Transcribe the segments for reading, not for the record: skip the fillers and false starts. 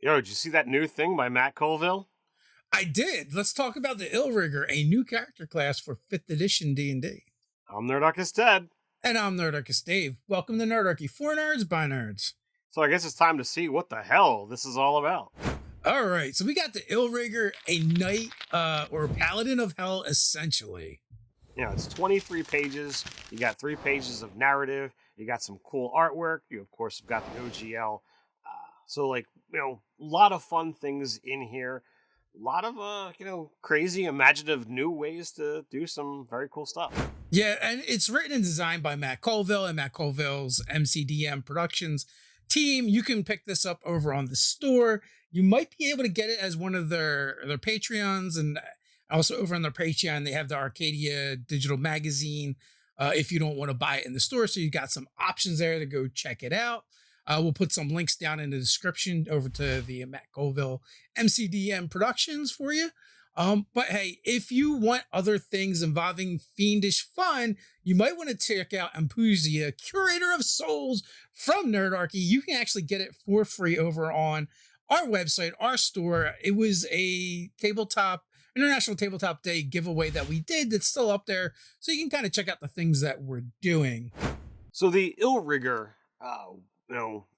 Yo, did you see that new thing by Matt Colville? I did. Let's talk about the Illrigger, a new character class for 5th edition D&D. I'm Nerdarchy Ted. And I'm Nerdarchy Dave. Welcome to Nerdarchy, for nerds by nerds. So I guess it's time to see what the hell this is all about. All right, so we got the Illrigger, a knight or paladin of hell, essentially. You know, it's 23 pages. You got 3 pages of narrative. You got some cool artwork. You, of course, have got the OGL. So, a lot of fun things in here. A lot of, crazy, imaginative new ways to do some very cool stuff. Yeah, and it's written and designed by Matt Colville and Matt Colville's MCDM Productions team. You can pick this up over on the store. You might be able to get it as one of their Patreons, and also over on their Patreon, they have the Arcadia digital magazine if you don't want to buy it in the store. So you got some options there to go check it out. We'll put some links down in the description over to the Matt Colville MCDM Productions for you. But hey, if you want other things involving fiendish fun, you might want to check out Ampuzia, Curator of Souls from Nerdarchy. You can actually get it for free over on our website, our store. It was a International Tabletop Day giveaway that we did that's still up there. So you can kind of check out the things that we're doing. So the Illrigger,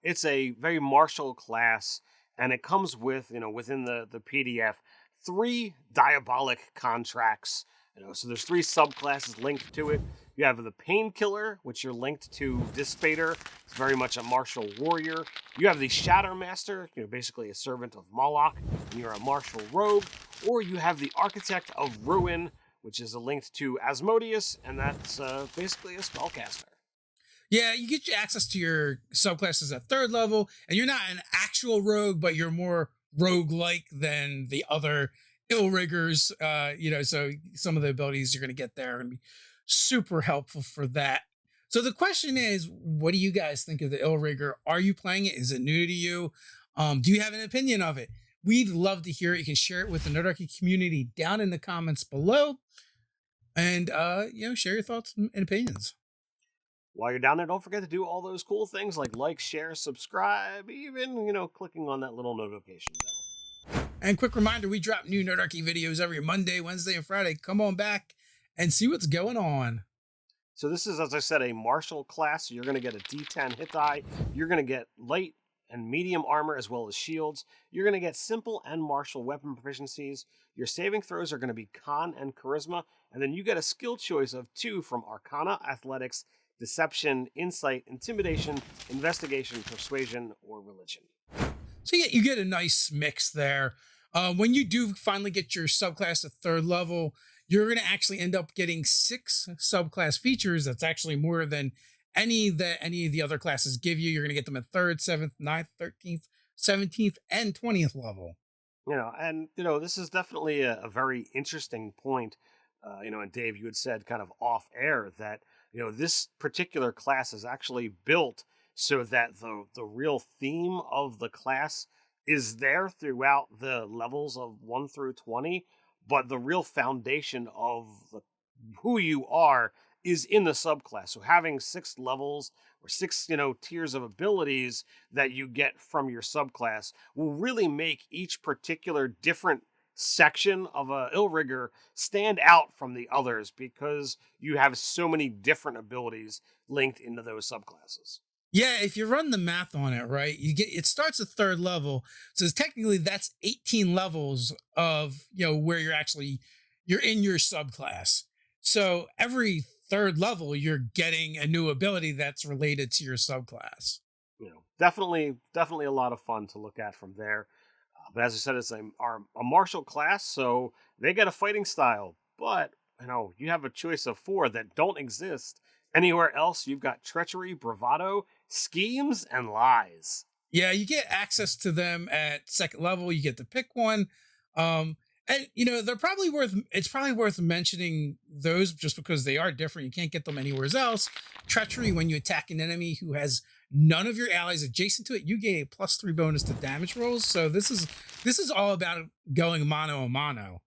it's a very martial class, and it comes with, within the PDF, 3 diabolic contracts. So there's 3 subclasses linked to it. You have the Painkiller, which you're linked to Dispater. It's very much a martial warrior. You have the Shattermaster, basically a servant of Moloch, and you're a martial rogue. Or you have the Architect of Ruin, which is linked to Asmodeus, and that's basically a spellcaster. Yeah, you get access to your subclasses at 3rd level, and you're not an actual rogue, but you're more rogue-like than the other Illriggers. So some of the abilities you're going to get there are going to be super helpful for that. So the question is, what do you guys think of the Illrigger? Are you playing it? Is it new to you? Do you have an opinion of it? We'd love to hear it. You can share it with the Nerdarchy community down in the comments below, and share your thoughts and opinions. While you're down there, don't forget to do all those cool things like, share, subscribe, even, clicking on that little notification bell. And quick reminder, we drop new Nerdarchy videos every Monday, Wednesday, and Friday. Come on back and see what's going on. So this is, as I said, a martial class. So you're going to get a D10 hit die. You're going to get light and medium armor as well as shields. You're going to get simple and martial weapon proficiencies. Your saving throws are going to be con and charisma. And then you get a skill choice of 2 from Arcana, Athletics, Deception, Insight, Intimidation, Investigation, Persuasion, or Religion. So you get a nice mix there. When you do finally get your subclass at 3rd level, you're going to actually end up getting 6 subclass features. That's actually more than any of the other classes give you. You're going to get them at 3rd, 7th, 9th, 13th, 17th, and 20th level. This is definitely a very interesting point. And Dave, you had said kind of off air that, this particular class is actually built so that the real theme of the class is there throughout the levels of 1 through 20, but the real foundation of who you are is in the subclass. So having 6 levels or 6, tiers of abilities that you get from your subclass will really make each particular different section of a Illrigger stand out from the others because you have so many different abilities linked into those subclasses. Yeah, if you run the math on it, right, it starts at 3rd level. So technically that's 18 levels of, where you're in your subclass. So every 3rd level, you're getting a new ability that's related to your subclass. Definitely a lot of fun to look at from there. But as I said, it's a martial class, so they get a fighting style. But, you have a choice of 4 that don't exist anywhere else. You've got treachery, bravado, schemes, and lies. Yeah, you get access to them at 2nd level. You get to pick one. And, they're probably it's probably worth mentioning those just because they are different. You can't get them anywhere else. Treachery, when you attack an enemy who has none of your allies adjacent to it, you get a +3 bonus to damage rolls. So this is all about going mano a mano.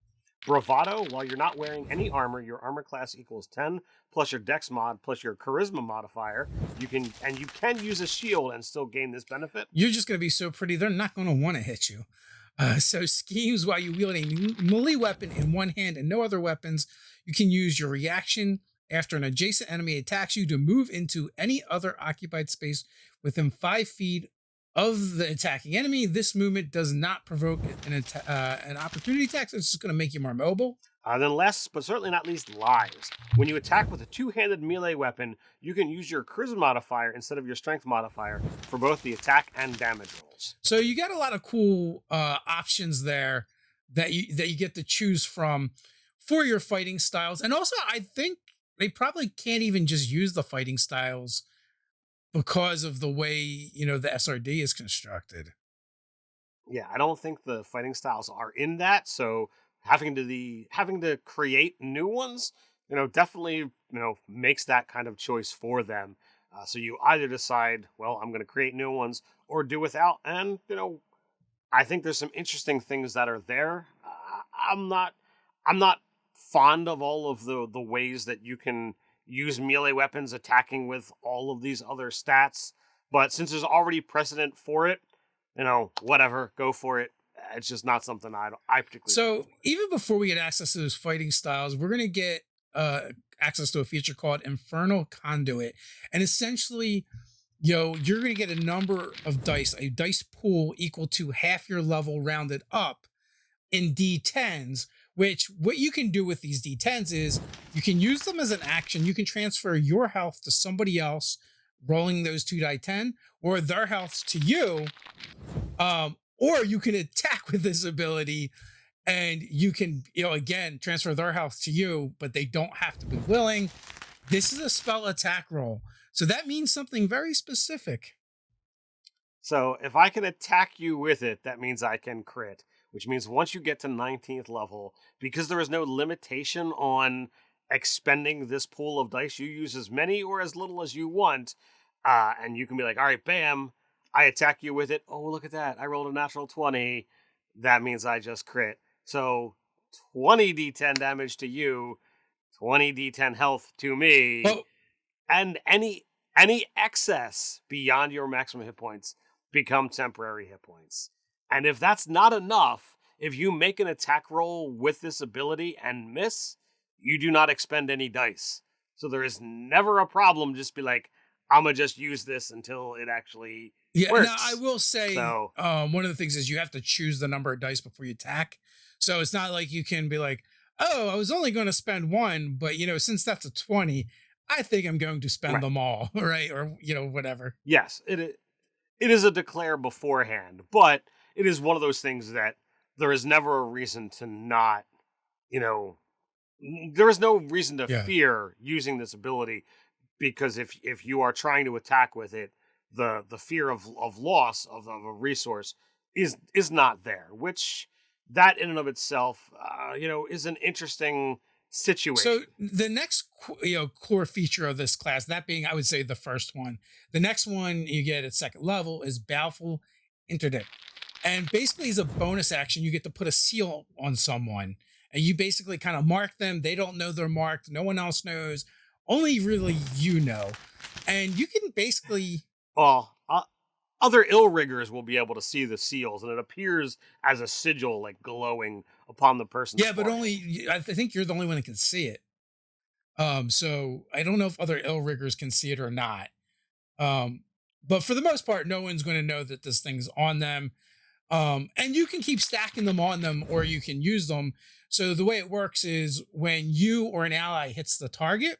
Bravado, while you're not wearing any armor, your armor class equals 10 plus your dex mod plus your charisma modifier. You can use a shield and still gain this benefit. You're just going to be so pretty, they're not going to want to hit you. So schemes, while you wield a melee weapon in one hand and no other weapons, you can use your reaction after an adjacent enemy attacks you to move into any other occupied space within 5 feet of the attacking enemy. This movement does not provoke an opportunity attack, so it's just going to make you more mobile. Then last, but certainly not least, lies. When you attack with a two-handed melee weapon, you can use your charisma modifier instead of your strength modifier for both the attack and damage rolls. So you got a lot of cool options there that you get to choose from for your fighting styles. And also, I think they probably can't even just use the fighting styles because of the way, the SRD is constructed. Yeah, I don't think the fighting styles are in that, so having to create new ones, definitely, makes that kind of choice for them. So you either decide, well, I'm going to create new ones, or do without. And I think there's some interesting things that are there. I'm not fond of all of the ways that you can use melee weapons attacking with all of these other stats. But since there's already precedent for it, whatever, go for it. It's just not something I particularly. So even before we get access to those fighting styles, we're going to get access to a feature called Infernal Conduit. And essentially, you're going to get a number of dice, a dice pool equal to half your level rounded up in D10s, which what you can do with these D10s is you can use them as an action. You can transfer your health to somebody else, rolling those 2 die 10, or their health to you. Or you can attack with this ability and you can, again, transfer their health to you, but they don't have to be willing. This is a spell attack roll. So that means something very specific. So if I can attack you with it, that means I can crit, which means once you get to 19th level, because there is no limitation on expending this pool of dice, you use as many or as little as you want. And you can be like, all right, bam, I attack you with it. Oh, look at that. I rolled a natural 20. That means I just crit. So 20 d10 damage to you, 20 d10 health to me. Oh. And any excess beyond your maximum hit points become temporary hit points. And if that's not enough, if you make an attack roll with this ability and miss, you do not expend any dice. So there is never a problem. Just be like, I'm going to just use this until it actually works. Now I will say, one of the things is you have to choose the number of dice before you attack. So it's not like you can be like, oh, I was only going to spend 1, but, since that's a 20, I think I'm going to spend them all, right? Or, whatever. Yes, it is a declare beforehand, but it is one of those things that there is never a reason to not, there is no reason to fear using this ability, because if you are trying to attack with it, the fear of loss of a resource is not there, which that in and of itself, is an interesting situation. So the next, core feature of this class, that being, I would say, the first one, the next one you get at second level is Baleful Interdict. And basically as a bonus action, you get to put a seal on someone and you basically kind of mark them. They don't know they're marked. No one else knows. Only really and you can basically... Other Illriggers will be able to see the seals, and it appears as a sigil, like glowing upon the person. Yeah, but I think you're the only one that can see it. So I don't know if other Illriggers can see it or not. But for the most part, no one's going to know that this thing's on them. And you can keep stacking them on them, or you can use them. So the way it works is when you or an ally hits the target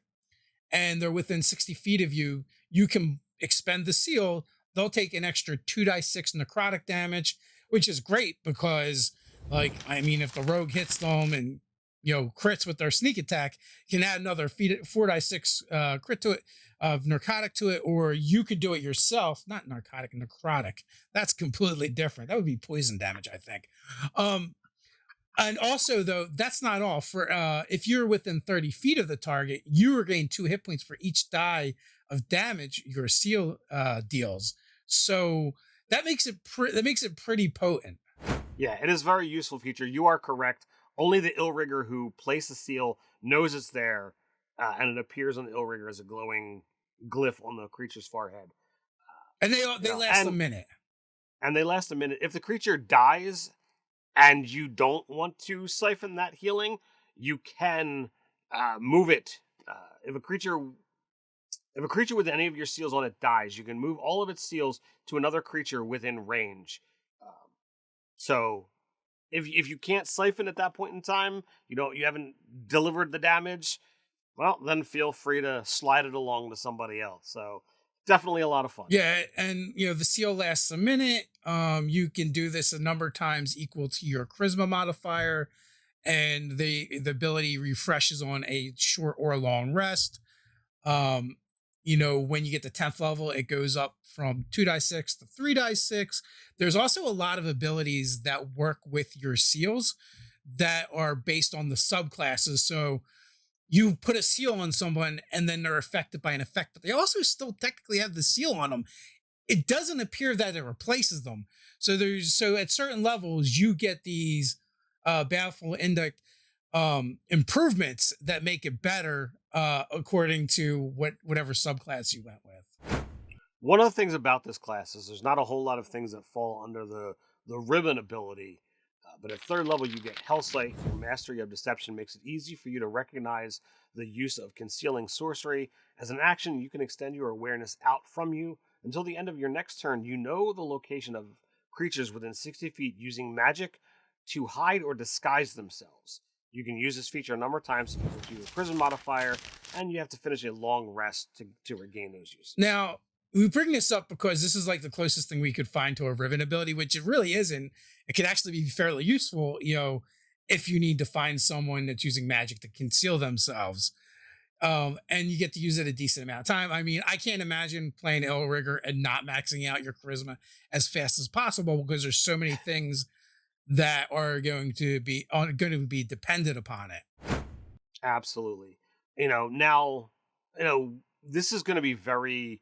and they're within 60 feet of you, you can expend the seal. They'll take an extra 2 die 6 necrotic damage, which is great because, if the rogue hits them and, crits with their sneak attack, you can add another 4 die 6 crit to it, of narcotic to it, or you could do it yourself. Not narcotic, necrotic. That's completely different. That would be poison damage, I think. And also, though, that's not all. For if you're within 30 feet of the target, you regain 2 hit points for each die of damage your seal deals. So that makes it pretty potent. Yeah, it is a very useful feature. You are correct. only the Illrigger who placed the seal knows it's there, and it appears on the Illrigger as a glowing glyph on the creature's forehead. And they last a minute. And they last a minute. If the creature dies and you don't want to siphon that healing, you can move it. If a creature with any of your seals on it dies, you can move all of its seals to another creature within range. So if you can't siphon at that point in time, you haven't delivered the damage, well, then feel free to slide it along to somebody else. So definitely a lot of fun. Yeah, and the seal lasts a minute. You can do this a number of times equal to your charisma modifier, and the ability refreshes on a short or long rest. When you get to 10th level, it goes up from 2d6 to 3d6. There's also a lot of abilities that work with your seals that are based on the subclasses. So you put a seal on someone and then they're affected by an effect, but they also still technically have the seal on them. It doesn't appear that it replaces them. So at certain levels, you get these Battlefield Index improvements that make it better according to whatever subclass you went with. One of the things about this class is there's not a whole lot of things that fall under the ribbon ability, but at 3rd level you get Hellsight. Your mastery of deception makes it easy for you to recognize the use of concealing sorcery. As an action, you can extend your awareness out from you until the end of your next turn. You know the location of creatures within 60 feet using magic to hide or disguise themselves. You can use this feature a number of times to do a prison modifier, and you have to finish a long rest to regain those uses. Now, we bring this up because this is like the closest thing we could find to a ribbon ability, which it really isn't. It could actually be fairly useful, if you need to find someone that's using magic to conceal themselves. And you get to use it a decent amount of time. I mean, I can't imagine playing Illrigger and not maxing out your charisma as fast as possible because there's so many things that are going to be dependent upon it. Absolutely. Now, this is going to be very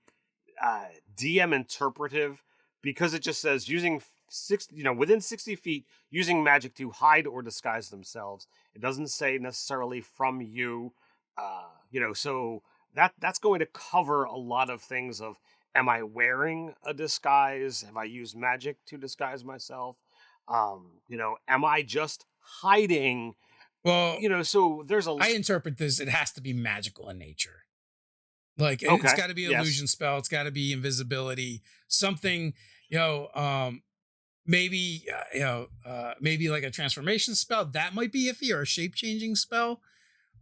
DM interpretive because it just says using within 60 feet using magic to hide or disguise themselves. It doesn't say necessarily from you, so that's going to cover a lot of things of, am I wearing a disguise? Have I used magic to disguise myself? Am I just hiding? Well, so there's I interpret this, it has to be magical in nature. Like, okay. It's got to be an illusion spell. It's got to be invisibility, something, maybe like a transformation spell that might be iffy, or a shape changing spell.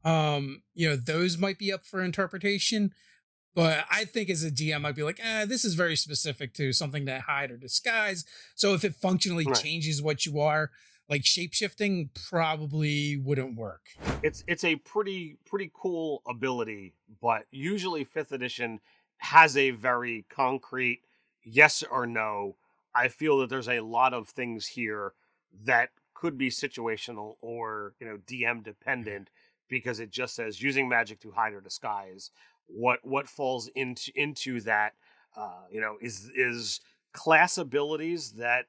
Those might be up for interpretation. But I think as a DM, I'd be like, this is very specific to something that hide or disguise. So if it functionally changes what you are, like shapeshifting probably wouldn't work. It's a pretty cool ability, but usually 5th edition has a very concrete yes or no. I feel that there's a lot of things here that could be situational or, DM dependent, because it just says using magic to hide or disguise. What falls into that, is class abilities that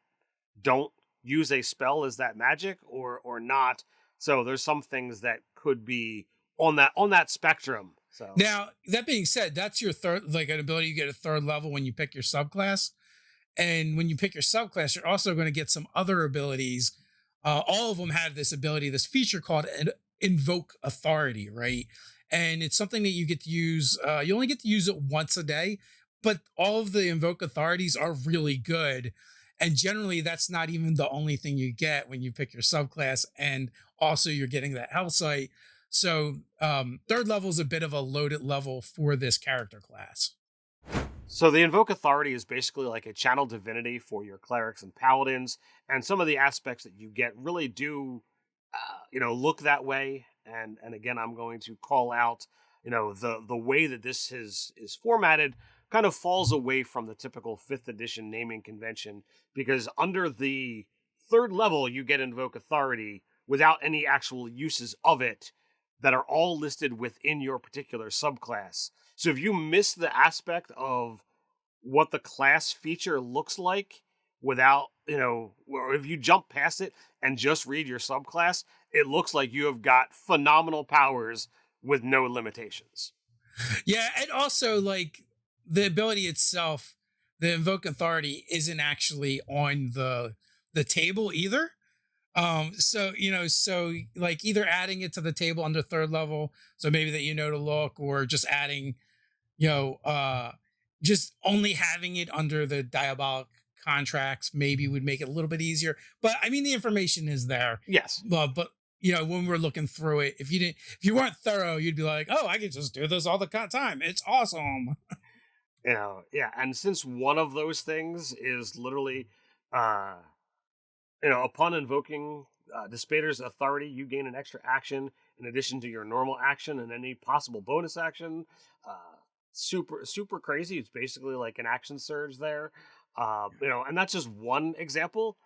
don't use a spell, is that magic or not? So there's some things that could be on that spectrum. So now, that being said, that's your third, like an ability you get at 3rd level when you pick your subclass. And when you pick your subclass, you're also going to get some other abilities. All of them have this ability, this feature called Invoke Authority, right? And it's something that you get to use. You only get to use it once a day, but all of the Invoke Authorities are really good. And generally, that's not even the only thing you get when you pick your subclass. And also, you're getting that Hellsight. So 3rd level is a bit of a loaded level for this character class. So the Invoke Authority is basically like a channel divinity for your clerics and paladins. And some of the aspects that you get really do, look that way. And again, I'm going to call out, the way that this is formatted kind of falls away from the typical 5th edition naming convention, because under the 3rd level, you get Invoke Authority without any actual uses of it that are all listed within your particular subclass. So if you miss the aspect of what the class feature looks like, without, or if you jump past it and just read your subclass, it looks like you have got phenomenal powers with no limitations. Yeah, and also like the ability itself, the invoke authority isn't actually on the table either. So so like either adding it to the table under third level, so maybe that to look, or just adding, you know, uh just only having it under the diabolic contracts maybe would make it a little bit easier. But I mean the information is there. Yes. But when we're looking through it, if you weren't thorough, you'd be like, oh, I could just do this all the time. It's awesome. Yeah. And since one of those things is literally, uh, upon invoking Despater's authority, you gain an extra action in addition to your normal action and any possible bonus action. Super crazy. It's basically like an action surge there. And that's just one example.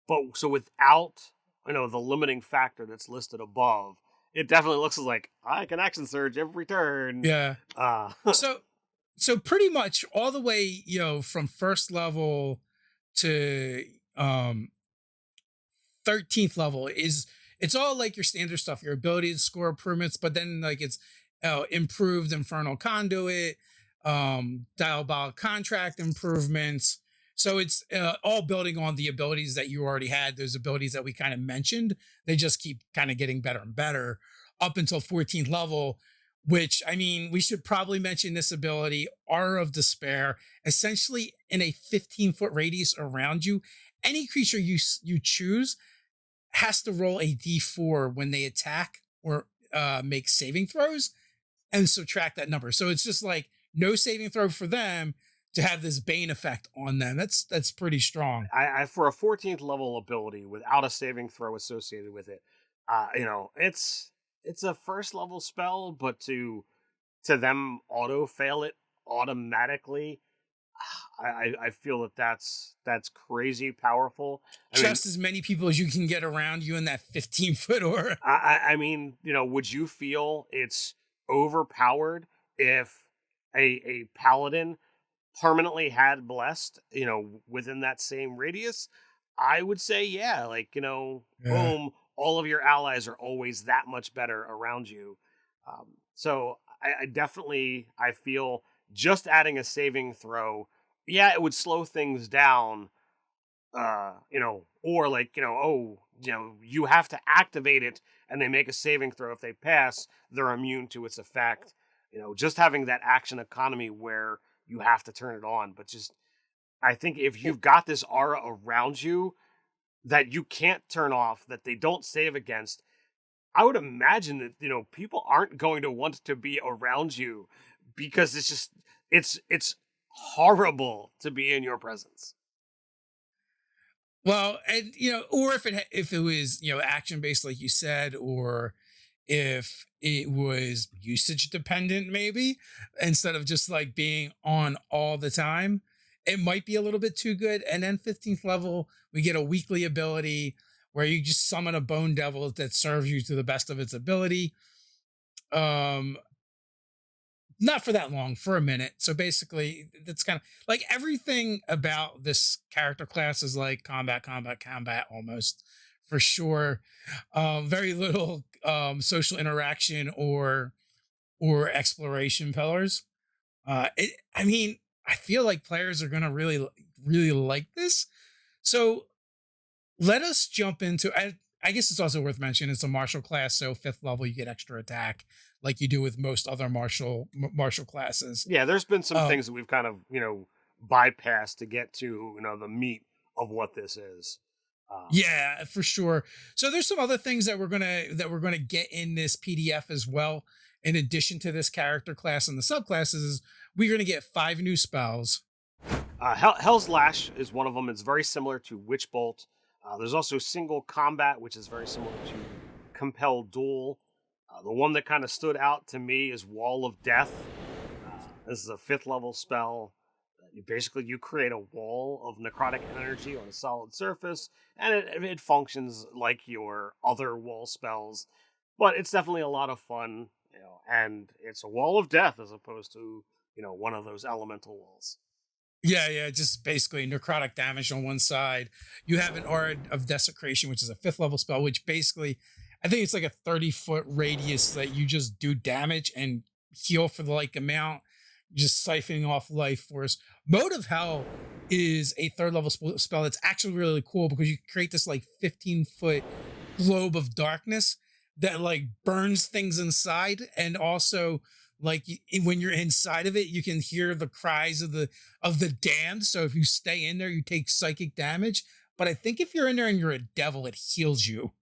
But so without, the limiting factor that's listed above, it definitely looks like I can action surge every turn. Yeah. Uh, So pretty much all the way, from first level to 13th level it's all like your standard stuff, your ability to score improvements, but then like it's improved infernal conduit, diabolic contract improvements. So it's all building on the abilities that you already had, those abilities that we kind of mentioned. They just keep kind of getting better and better up until 14th level, which, I mean, we should probably mention this ability, Aura of Despair. Essentially in a 15-foot radius around you, any creature you choose has to roll a d4 when they attack or make saving throws and subtract that number. So it's just like no saving throw for them to have this bane effect on them. That's pretty strong. I for a 14th level ability without a saving throw associated with it, it's a first level spell, but to them auto fail it automatically, I feel that's crazy powerful. Just as many people as you can get around you in that 15-foot aura. I mean, would you feel it's overpowered if a paladin permanently had blessed, within that same radius? I would say, yeah, like, boom, all of your allies are always that much better around you. So I definitely, I feel just adding a saving throw, yeah, it would slow things down, or like, you have to activate it and they make a saving throw. If they pass, they're immune to its effect. Just having that action economy where you have to turn it on. But just, I think if you've got this aura around you that you can't turn off, that they don't save against, I would imagine that, people aren't going to want to be around you because it's just, it's horrible to be in your presence. Well, and or if it was action based like you said, or if it was usage dependent, maybe instead of just like being on all the time, it might be a little bit too good. And then 15th level, we get a weekly ability where you just summon a bone devil that serves you to the best of its ability. Not for that long, for a minute. So basically, that's kind of like everything about this character class is like combat almost, for sure. Very little social interaction or exploration pillars. I mean, I feel like players are gonna really like this. So let us jump into. I guess it's also worth mentioning it's a martial class, so 5th level you get extra attack, like you do with most other martial classes. Yeah, there's been some things that we've kind of bypassed to get to the meat of what this is. Yeah, for sure. So there's some other things that we're gonna get in this PDF as well. In addition to this character class and the subclasses, we're gonna get 5 new spells. Hell's Lash is one of them. It's very similar to WITCHBOLT. There's also Single Combat, which is very similar to COMPEL Duel. The one that kind of stood out to me is Wall of Death. This is a 5th level spell. You create a wall of necrotic energy on a solid surface, and it functions like your other wall spells, but it's definitely a lot of fun, and it's a wall of death as opposed to one of those elemental walls. Yeah, just basically necrotic damage on one side. You have an Aura of Desecration, which is a 5th level spell, which basically, I think it's like a 30-foot radius that you just do damage and heal for the like amount, just siphoning off life force. Mode of Hell is a 3rd level spell that's actually really cool because you create this like 15-foot globe of darkness that like burns things inside, and also like when you're inside of it you can hear the cries of the damned. So if you stay in there you take psychic damage, but I think if you're in there and you're a devil it heals you.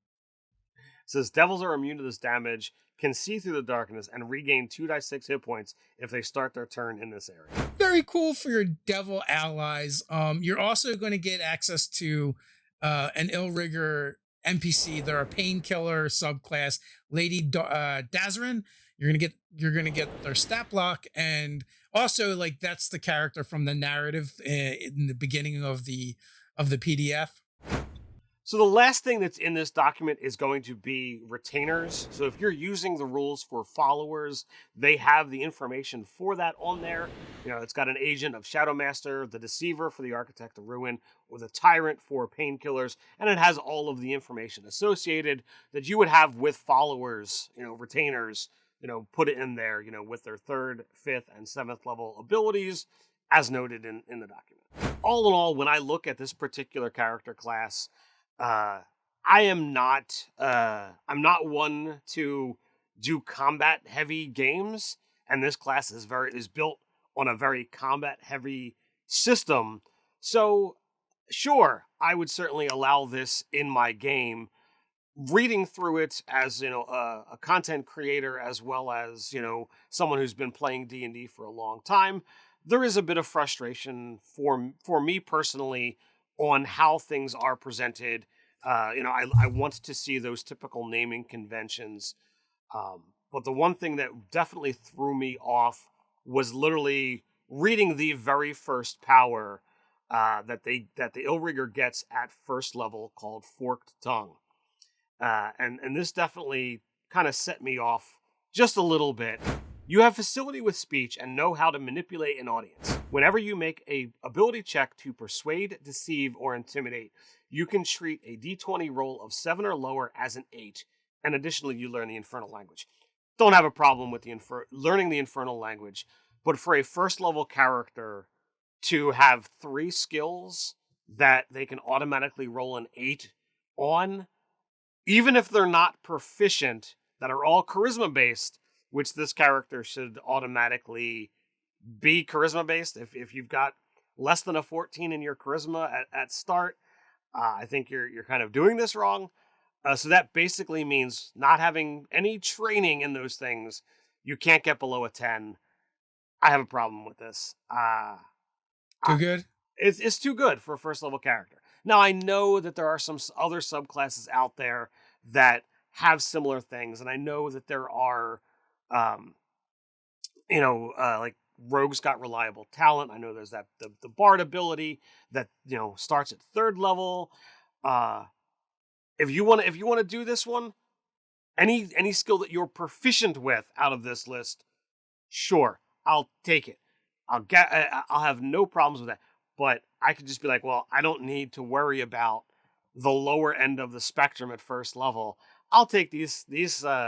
It says devils are immune to this damage, can see through the darkness, and regain 2d6 hit points if they start their turn in this area. Very cool for your devil allies. You're also going to get access to an Illrigger NPC. They're a painkiller subclass, Lady Dazarin. You're gonna get their stat block, and also like that's the character from the narrative in the beginning of the PDF. So the last thing that's in this document is going to be retainers. So if you're using the rules for followers, they have the information for that on there. You know, it's got an agent of Shadowmaster, the Deceiver for the Architect of Ruin, or the Tyrant for painkillers, and it has all of the information associated that you would have with followers, you know, retainers, you know, put it in there, you know, with their 3rd, 5th, and 7th level abilities, as noted in the document. All in all, when I look at this particular character class, I am not I'm not one to do combat heavy games, and this class is built on a very combat heavy system. So sure, I would certainly allow this in my game. Reading through it as, you know, a content creator, as well as, you know, someone who's been playing D&D for a long time, there is a bit of frustration for me personally on how things are presented. You know, I want to see those typical naming conventions. But the one thing that definitely threw me off was literally reading the very first power that the Illrigger gets at 1st level, called Forked Tongue. And this definitely kind of set me off just a little bit. You have facility with speech and know how to manipulate an audience. Whenever you make a ability check to persuade, deceive, or intimidate, you can treat a d20 roll of 7 or lower as an 8, and additionally you learn the Infernal language. Don't have a problem with learning the Infernal language, but for a 1st level character to have 3 skills that they can automatically roll an 8 on, even if they're not proficient, that are all charisma based, which this character should automatically be charisma based. If you've got less than a 14 in your charisma at start, I think you're kind of doing this wrong. So that basically means not having any training in those things. You can't get below a 10. I have a problem with this. Too good? It's too good for a 1st level character. Now, I know that there are some other subclasses out there that have similar things, and I know that there are, like Rogue's got reliable talent. I know there's that the Bard ability that, you know, starts at 3rd level. If you want to do this one, any skill that you're proficient with out of this list, sure, I'll take it. I'll have no problems with that. But I could just be like, well, I don't need to worry about the lower end of the spectrum at 1st level. I'll take these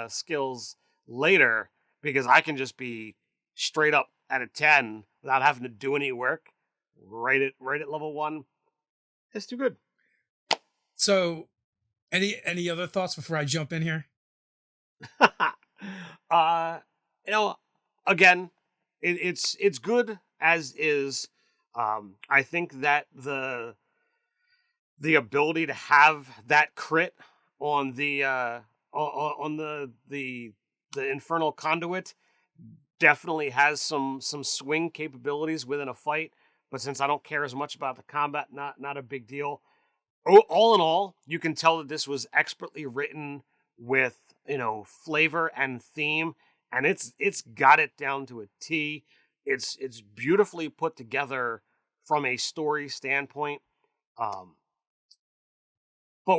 skills later because I can just be straight up at a 10 without having to do any work. Right at level 1. It's too good. So, any other thoughts before I jump in here? You know, again, it's good as is. I think that the ability to have that crit on the Infernal Conduit definitely has some swing capabilities within a fight. But since I don't care as much about the combat, not a big deal. All in all, you can tell that this was expertly written with, you know, flavor and theme, and it's got it down to a T. It's beautifully put together from a story standpoint. But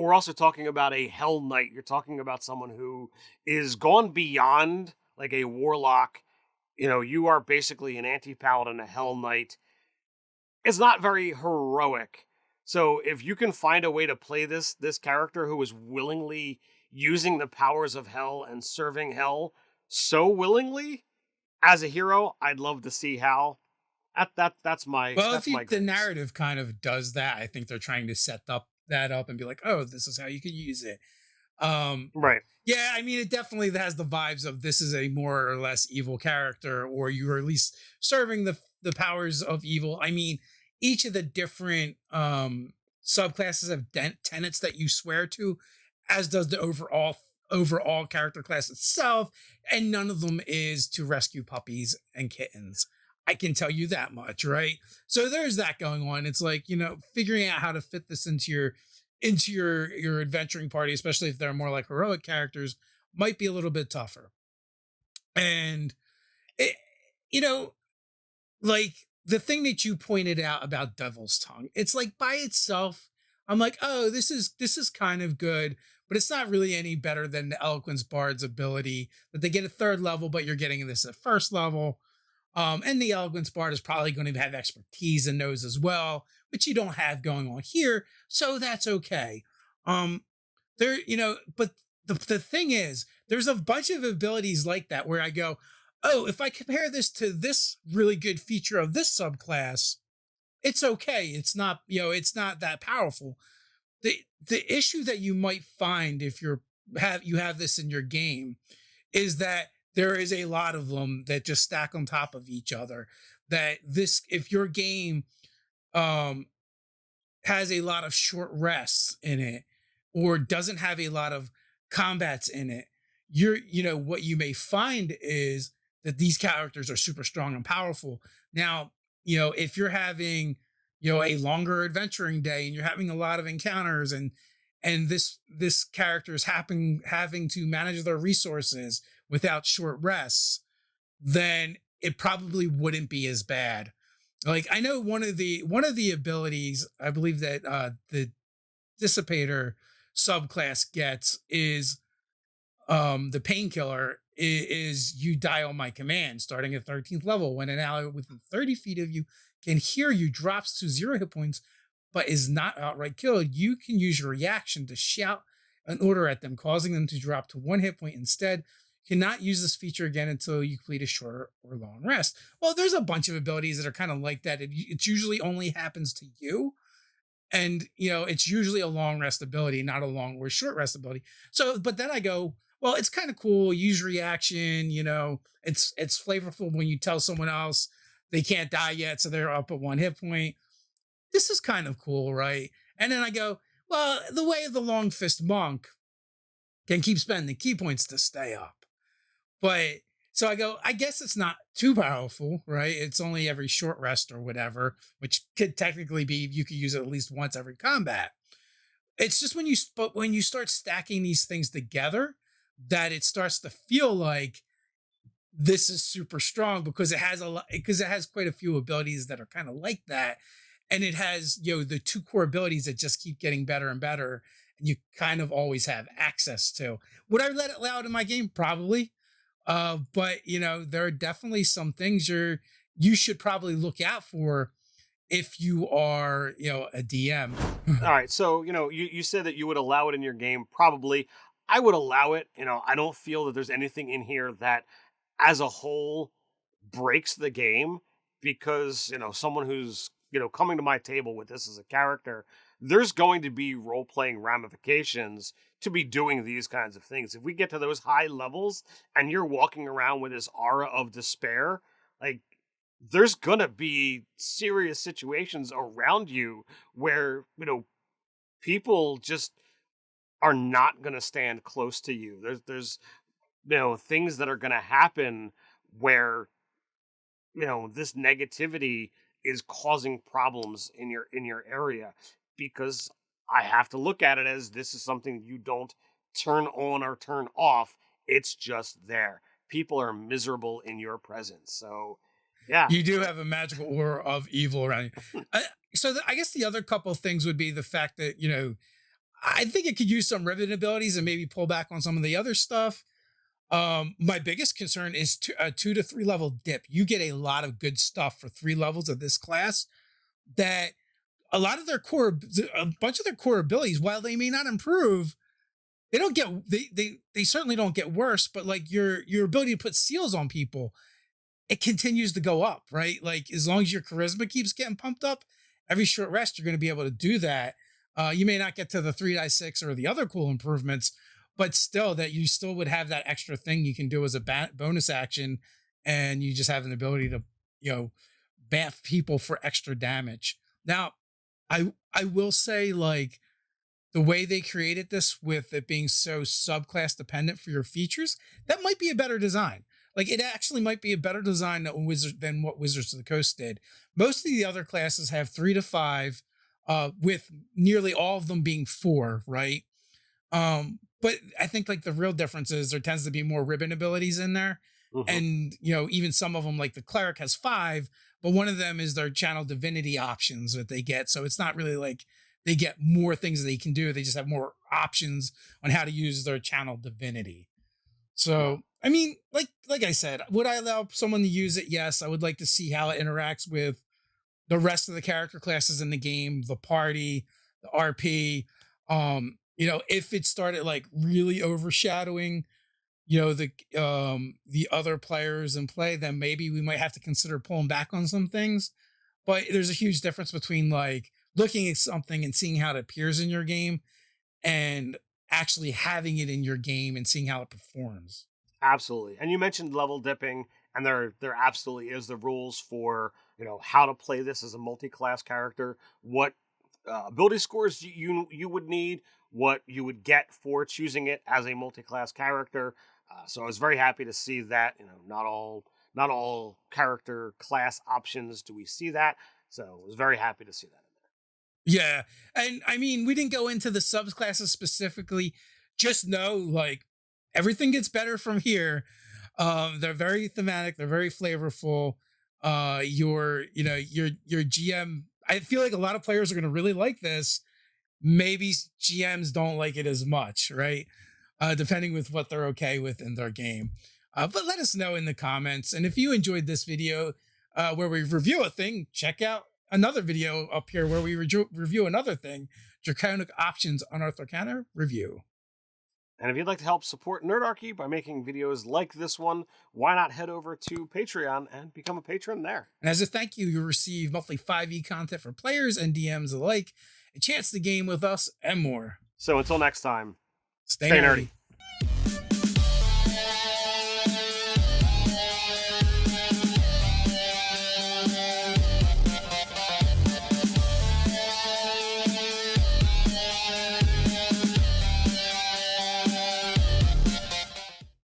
we're also talking about a Hell Knight. You're talking about someone who is gone beyond like a warlock. You know, you are basically an anti-paladin, a Hell Knight. it's not very heroic. So if you can find a way to play this character who is willingly using the powers of hell and serving hell so willingly as a hero, I'd love to see how. That's my Well, that's my the gripes. narrative kind of does that. I think they're trying to set up that up and be like, oh, this is how you could use it. Um, Right. yeah, I mean, it definitely has the vibes of this is a more or less evil character, or you're at least serving the powers of evil. I mean, each of the different subclasses have tenets that you swear to, as does the overall character class itself, and none of them is to rescue puppies and kittens. I can tell you that much, right? So there's that going on. It's like, figuring out how to fit this into your adventuring party, especially if they're more like heroic characters, might be a little bit tougher. And it, you know, like the thing that you pointed out about Devil's Tongue, it's like by itself, I'm like, oh, this is kind of good, but it's not really any better than the Eloquence Bard's ability that they get at third level, but you're getting this at first level. And the Eloquence Bard is probably going to have expertise in those as well, which you don't have going on here. So that's okay. Um, but the thing is, there's a bunch of abilities like that where I go, oh, if I compare this to this really good feature of this subclass, it's okay. It's not that powerful. The issue that you might find if you have this in your game is that there is a lot of them that just stack on top of each other. That this, if your game um, has a lot of short rests in it, or doesn't have a lot of combats in it, what you may find is that these characters are super strong and powerful. Now, if you're having, a longer adventuring day and you're having a lot of encounters, and this character is having to manage their resources without short rests, then it probably wouldn't be as bad. Like I know one of the abilities I believe that the Dissipator subclass gets is the Painkiller is you die on my command starting at 13th level. When an ally within 30 feet of you can hear you drops to 0 hit points but is not outright killed, you can use your reaction to shout an order at them, causing them to drop to 1 hit point instead. Cannot use this feature again until you complete a short or long rest. Well, there's a bunch of abilities that are kind of like that. It usually only happens to you. And, it's usually a long rest ability, not a long or short rest ability. So, but then I go, well, it's kind of cool. Use reaction, it's flavorful when you tell someone else they can't die yet. So they're up at 1 hit point. This is kind of cool, right? And then I go, well, the way of the long fist monk can keep spending key points to stay up. But so I go, I guess it's not too powerful, right? It's only every short rest or whatever, which could technically be you could use it at least once every combat. It's just when you start stacking these things together that it starts to feel like this is super strong because it has quite a few abilities that are kind of like that, and it has the two core abilities that just keep getting better and better, and you kind of always have access to. Would I let it out in my game? Probably. But there are definitely some things you should probably look out for if you are, a DM. All right, so you said that you would allow it in your game. Probably, I would allow it. I don't feel that there's anything in here that, as a whole, breaks the game because someone who's coming to my table with this as a character, there's going to be role playing ramifications to be doing these kinds of things. If we get to those high levels and you're walking around with this aura of despair, like there's gonna be serious situations around you where people just are not gonna stand close to you. There's things that are gonna happen where this negativity is causing problems in your area, because I have to look at it as this is something you don't turn on or turn off. It's just there. People are miserable in your presence. So, yeah. You do have a magical aura of evil around you. I guess the other couple of things would be the fact that, I think it could use some rivet abilities and maybe pull back on some of the other stuff. My biggest concern is a 2 to 3 level dip. You get a lot of good stuff for 3 levels of this class, that a lot of a bunch of their core abilities, while they may not improve, they don't get they certainly don't get worse, but like your ability to put seals on people, it continues to go up, right? Like as long as your charisma keeps getting pumped up, every short rest you're going to be able to do that. You may not get to the 3-6 or the other cool improvements, but still that you still would have that extra thing you can do as a bonus action, and you just have an ability to, bamf people for extra damage. Now, I will say, like, the way they created this with it being so subclass dependent for your features, that might be a better design. Like it actually might be a better design than what Wizards of the Coast did. Most of the other classes have 3 to 5, with nearly all of them being 4, right? But I think like the real difference is there tends to be more ribbon abilities in there. Mm-hmm. And, even some of them, like the cleric has 5, but one of them is their channel divinity options that they get. So it's not really like they get more things that they can do. They just have more options on how to use their channel divinity. So, I mean, like I said, would I allow someone to use it? Yes. I would like to see how it interacts with the rest of the character classes in the game, the party, the RP. If it started like really overshadowing, the other players in play, then maybe we might have to consider pulling back on some things. But there's a huge difference between like looking at something and seeing how it appears in your game and actually having it in your game and seeing how it performs. Absolutely. And you mentioned level dipping, and there absolutely is the rules for, how to play this as a multi-class character, what ability scores you would need, what you would get for choosing it as a multi-class character. So I was very happy to see that, not all character class options do we see that. So I was very happy to see that in there. Yeah. And I mean, we didn't go into the subclasses specifically. Just know, like, everything gets better from here. They're very thematic. They're very flavorful. Your GM, I feel like a lot of players are going to really like this. Maybe GMs don't like it as much, right? Depending with what they're okay with in their game. But let us know in the comments. And if you enjoyed this video where we review a thing, check out another video up here where we review another thing, Draconic Options Unearthed Arcana Review. And if you'd like to help support Nerdarchy by making videos like this one, why not head over to Patreon and become a patron there? And as a thank you, you'll receive monthly 5e content for players and DMs alike, a chance to game with us, and more. So until next time, stay nerdy.